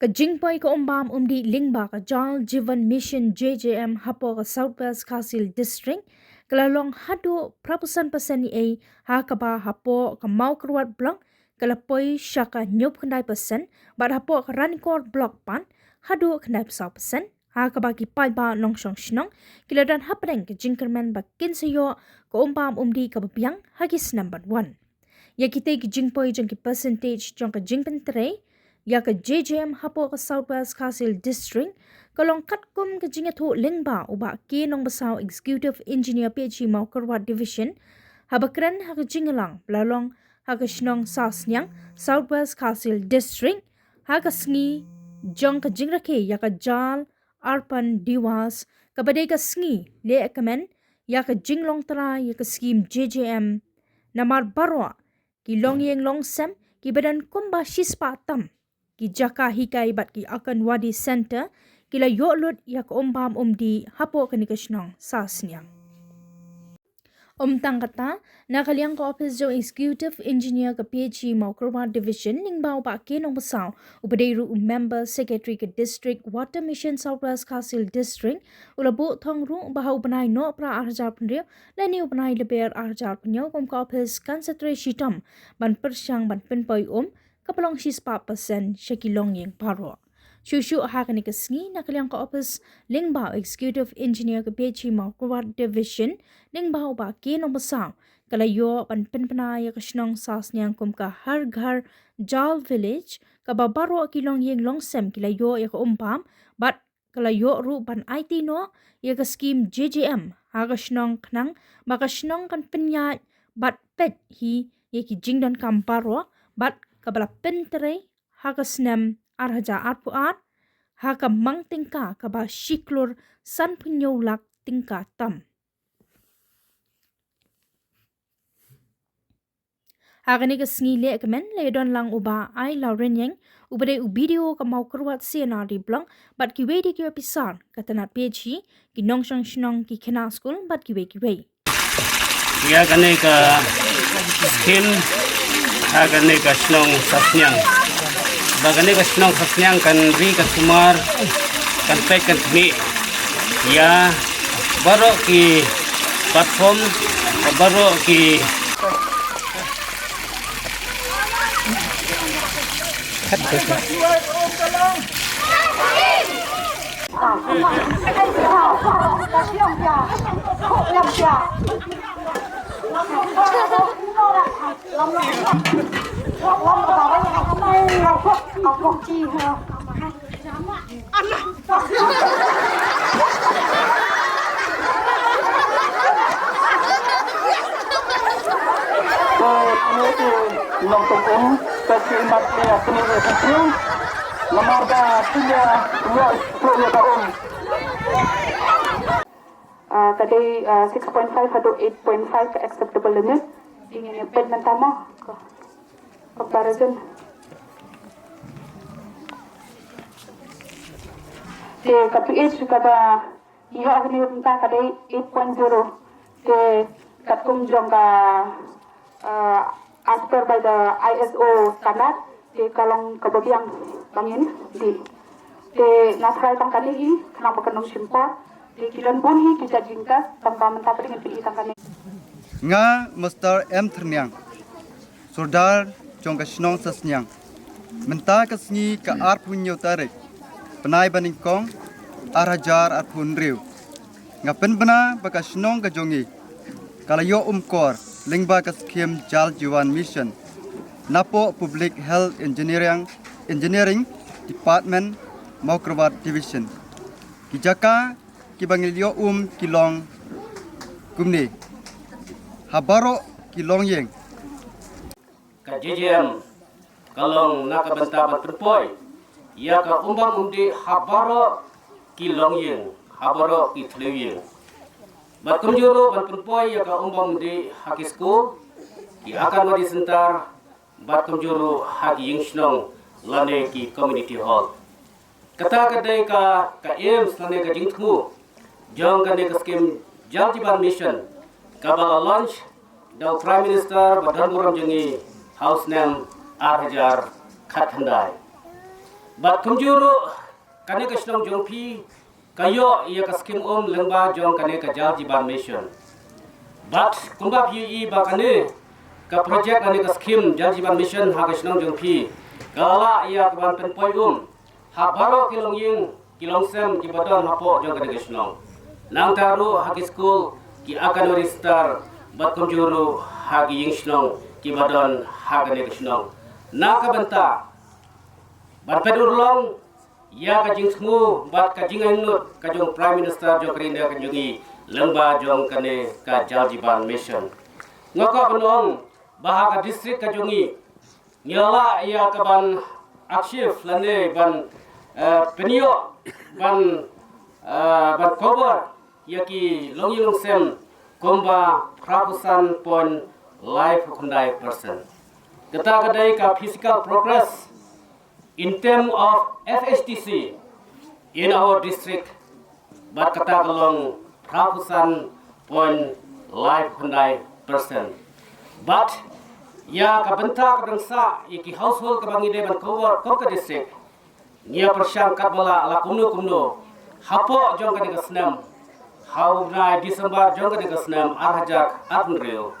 Ka jingpoi ka umbam umdi lingba ka Jal Jivan Mission JJM hapo ka Southwest Kasil District kalalong hadu prapusan pasani ay hakaba hapo ka Maukerwat Block kalapoi syaka nyop kendai persen bad hapo ka Ranikor Block pan hadu kendai pesau persen hakaba ki pai ba nongsong shnong kiladan hapeng ka jingkerman ba kinsayo ka umbam umdi ka babiang hagis number 1 ya kita ki jingpoi jong ki percentage jong ka jingpen tray ya ka JJM hapo ka Southwest Kasil District kalong katkum ka jingatho lingba uba ke nong basau Executive Engineer PhD Maukerwat Division habakran ha ka jingalang blalong ha ka shnong sasnyang Southwest Kasil District ha ka sngi jong ka jingrake ya ka Jal Arpan Diwas ka badai ka sngi le akamen ya ka jinglong tara ya ka scheme JJM namar barwa ki longyeng longsem ki badan kumba shispa tam ki jaka hikai bat ki akan wadi center kila yolut yak ombam umdi hapo kanikashnong sasnyang tang kata nakaliang ka office jo executive engineer ka PhD Maukerwat Division ningbao ba kenong basaw ubadeiru member secretary ka district water mission Southwest Kasil District ulabu thongru bahau banai no pra arjar punre lani banai leber arjar punyo kom ka office concentration shitam ban persyang ban penpoi kapalong 6% shakilong yang paro. Shushu hakani kasngi nakaliang ka office lingbao executive engineer ka PhD Maukerwat Division lingbao ba kinong basaw kalayo panpenpanaya kasnong sasnyang kum ka har ghar Jal village ka babaro kilong yang longsem kilayo ya ka umpam bat kalayo ru ban IT no ya ka scheme JJM hagasnong knang makasnong kan penyat bat pet hi ya ki jingdon kamparo bat kabala pentere haka snem arhaja arpuat haka mang tingka kaba shiklur san punyolak tingka tam haka ni kasngi le kemen le don lang uba ai lauren yang ubade video ka Maukerwat CNRD blog bat ki wedi ki episode katana PhD ki nongshang shnong ki kena school bat ki we ya kane ka skin agane ka snong sasnyang bagane ka snong sasnyang kan ri ka sumar kan pek kan mi ya baro ki platform baro ki Tadi 6.5 atau 8.5 ke acceptable limit. Ingin bed mentama comparison. Di KPH juga ada ia akan tentang tadi 8.0. Di katkum jongga as per by the ISO standard. Di kalong kebagian bangin di nasrai tangkani ini kenapa kenong simpor. Di kilan bunyi kita jingka tanpa mentah dengan pilih tangkani. Nga Mr. M. Ternyang Sordar Jong Kashnong Sasnyang Mentah kasngi ka arpunyo tarik Penai baningkong Arajar arpun riu Nga penbena bakashnong ka jongi Kalayo umkor Lingba kaskim Jal Jivan Mission Napo Public Health Engineering Department Maukerwat Division Kijaka Kibangilyo kilong kumni habaro kilong yeng ka JJM kalong nakabanta berpoy ya ka umbang undi habaro kilong yeng habaro kitleyeng batum juro berpoy ya ka umbang undi hakisku ki akan wadi sentar batum juro hagi yingshnong lane ki community hall kata kadai ka aims lane ka jingthu jong kane ka scheme Jal Jivan Mission kabala launch the Prime Minister Badhan Muram Jangi House Name Arhajar Khathandai Bat kumjuru kane ka shnong jong phi kayo ia ka skim lengba jong kane ka jal jiban mission. Bat kumba phi I ba kane ka project kane ka skim jal jiban mission ha ka shnong jong phi kala ia ka ban pen poi ha baro kilong ying kilong sem ki badon ha po jong kane ka shnong. Nang taru ha ki school ki akan star bat kumjuru ha ki ying shnong ki badon ha kane ka shnong. Na ka banta Bat pedur long, ya kajing semua, bat kajing anut, kajong Prime Minister jong kerinda kajungi, lengba jong kane ka Jaljiban Mission. Ngaka penong, bahaka distrik kajungi, nyala ia kaban aksif lane ban penio ban cover, yaki longi long sem, komba prapusan pon life kundai person. Kata kadai ka physical progress. In terms of FHTC in our district, but kata kalong prapusan point 500%. But ya kabenta kadangsa iki household kabangide ban cover koka district. Nia persyang katbala la kumno hapo jong kani kasnam. How na December jong kani kasnam arhajak adnril.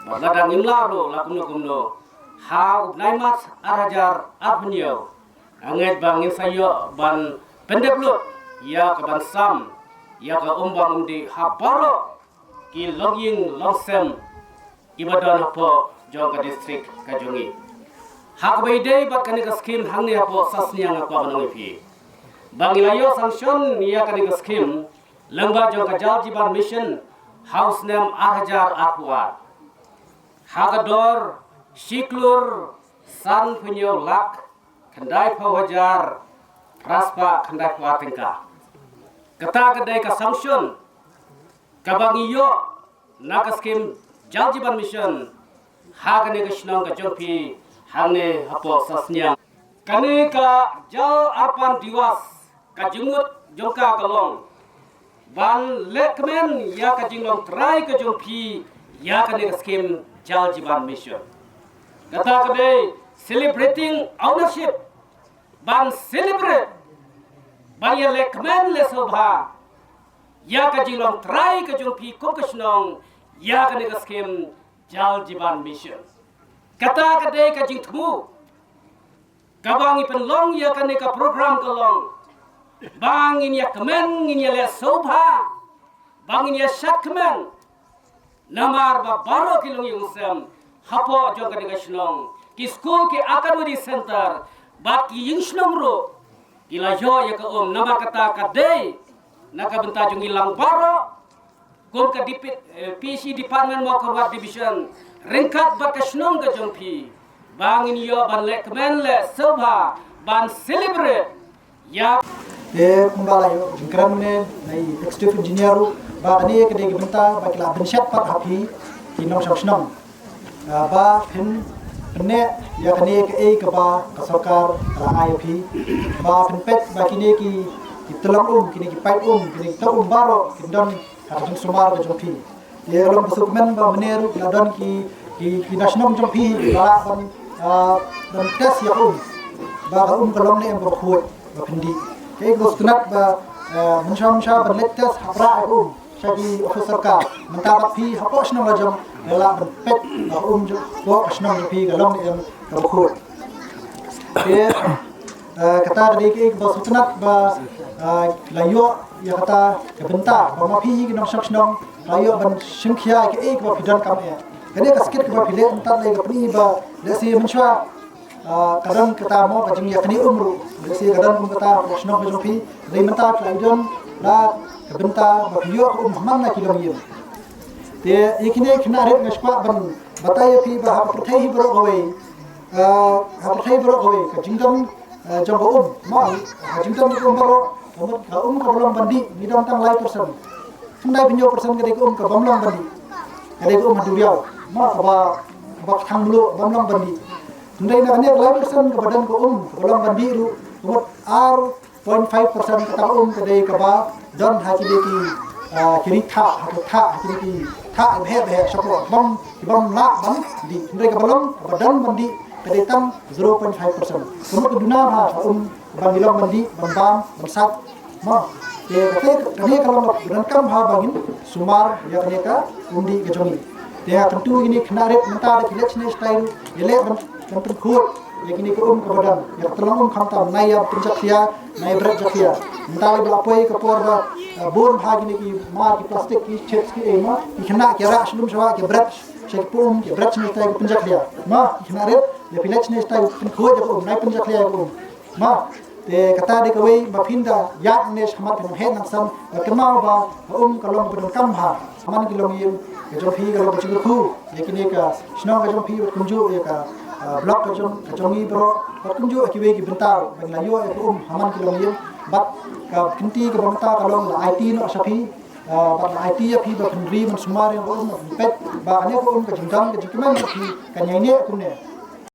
Baladang imlaro la kumno. How naimat arhajar adnyo. Anget bangin sayo ban pendeplut ya ka ban sam ya ka umbang undi habaro ki loging longsem ibadan hapo jong ka district kajungi hak beide bat kani ka skim hangni hapo sasnya ngakwa banong pi bangilayo sanction ya kani ka skim lengba jong ka Jaljiban Mission house name arhajar akwa hagador shiklur san punyo lak Kendai pawajar, praspa kendai pawatingka. Kata kedai ka sanction, kabangiyo nakaskim Jaljiban Mission, hagane ka shnong ka jongpi, hane hapo sasnya. Kane ka jal arpan diwas, ka jumut jongka kalong. Ban lekmen ya ka jinglong try ka jongpi, ya kane ka skim Jaljiban Mission. Kata kedai celebrating ownership ban celebrate ban ya lekmen le sobha ya ka jilong try ka jong pi kokosnong ya ka ne ka skim Jaljiban Mission kata ka dei ka jing thmu ka bangi pen long ya ka ne ka program ka long bangin ya kemen ngin ya le sobha bangin ya shakmen namar ba baro kilong yung sem hapo jong ka ne ka shnong ki school ke akademi center bat ki yingshnong ro ila yo ya ka nama kata ka dei naka benta jung ilang baro kom ka dipit PC department mo korwat division ringkat bat ka shnong ka jong pi bangin yo ban le kemen le sobha ban celebrate ya kumbala yo jingkram ne nai executive engineer ba ani ke de benta ba kila bensyat pat hapi ki nong shnong ba pin Pene ya kene ke ke ba ka sarkar ra IOP ba penpet ba kini ki telang kini ki pai kini ta baro kindon ka jing sumar ka jompi ye lom besukmen ba mener ladon ki national jompi ba ban tes ya ba ka kalom ne em khoi ba pindi ke go sunat ba munsha ban lettes habra shagi officer ka mentabak pi hapo shnong lajam ela pet jo ko shnong pi galong em kabkhur ke kata dari ke ba sutnat ba layo ya kata ke benta ba ma pi ki nong shnong layo ban shimkhia ke ba pidan kam e kene ka skit ke ba pile entar le ga pri ba le si munchwa kadang kata mo ka jing ya kini umru le si kadang kata shnong jo pi le menta klaidon la benta bahiyo manna kilomir te ikine khnare ngashpa ban bataya pi ba haprthai bro howe ka jingdam jombo ma jingdam ko bro ka ka bolong bandi midam tang lai person tundai binyo person ke ko ka bomlong bandi ke ko maduriao ma ba thanglo bomlong bandi tundai na ne lai person ka badan ko bolong bandi ru umot r 0.5% kata ke ka ba don hakide ki kini tha hakide ki tha bhe shopro bom la ban di ndai ka balom badan bandi ke tam 0.5% umut duna ba bang ilong mandi bang bam bang sak ma te kane kalau nak kam ha bangin sumar ya kane ka undi ke jongi te tentu ini knaret menta de election style ele ban khut ya kini ko ka badan ya tolong khamta naya punjakhiya naya berat jakhiya menta le lapoi ka porba bon bhagini ki mar ki plastic ki chips ki ema ikhna kera shlum shawa ke berat shekpum ke berat ni style punjakhiya ma knaret ya election style pun khut ya nai punjakhiya ko ma te kata de kawai bapinda yak ne shamat kan he nak sam kemau ba kalong bedon kam ha man kilong yim ke jo phi kalong chu khu lekini ka shnong ka jo phi kunju ya ka blok ka jongi bro kunju akiwe ki bentau bangla yo haman kilong yim bat ka kinti ka banta kalong la IT no sapi bat IT ya phi ba khandri man sumare pet ba ane ko ka jingdang ka jikman ki kan yai ne kunne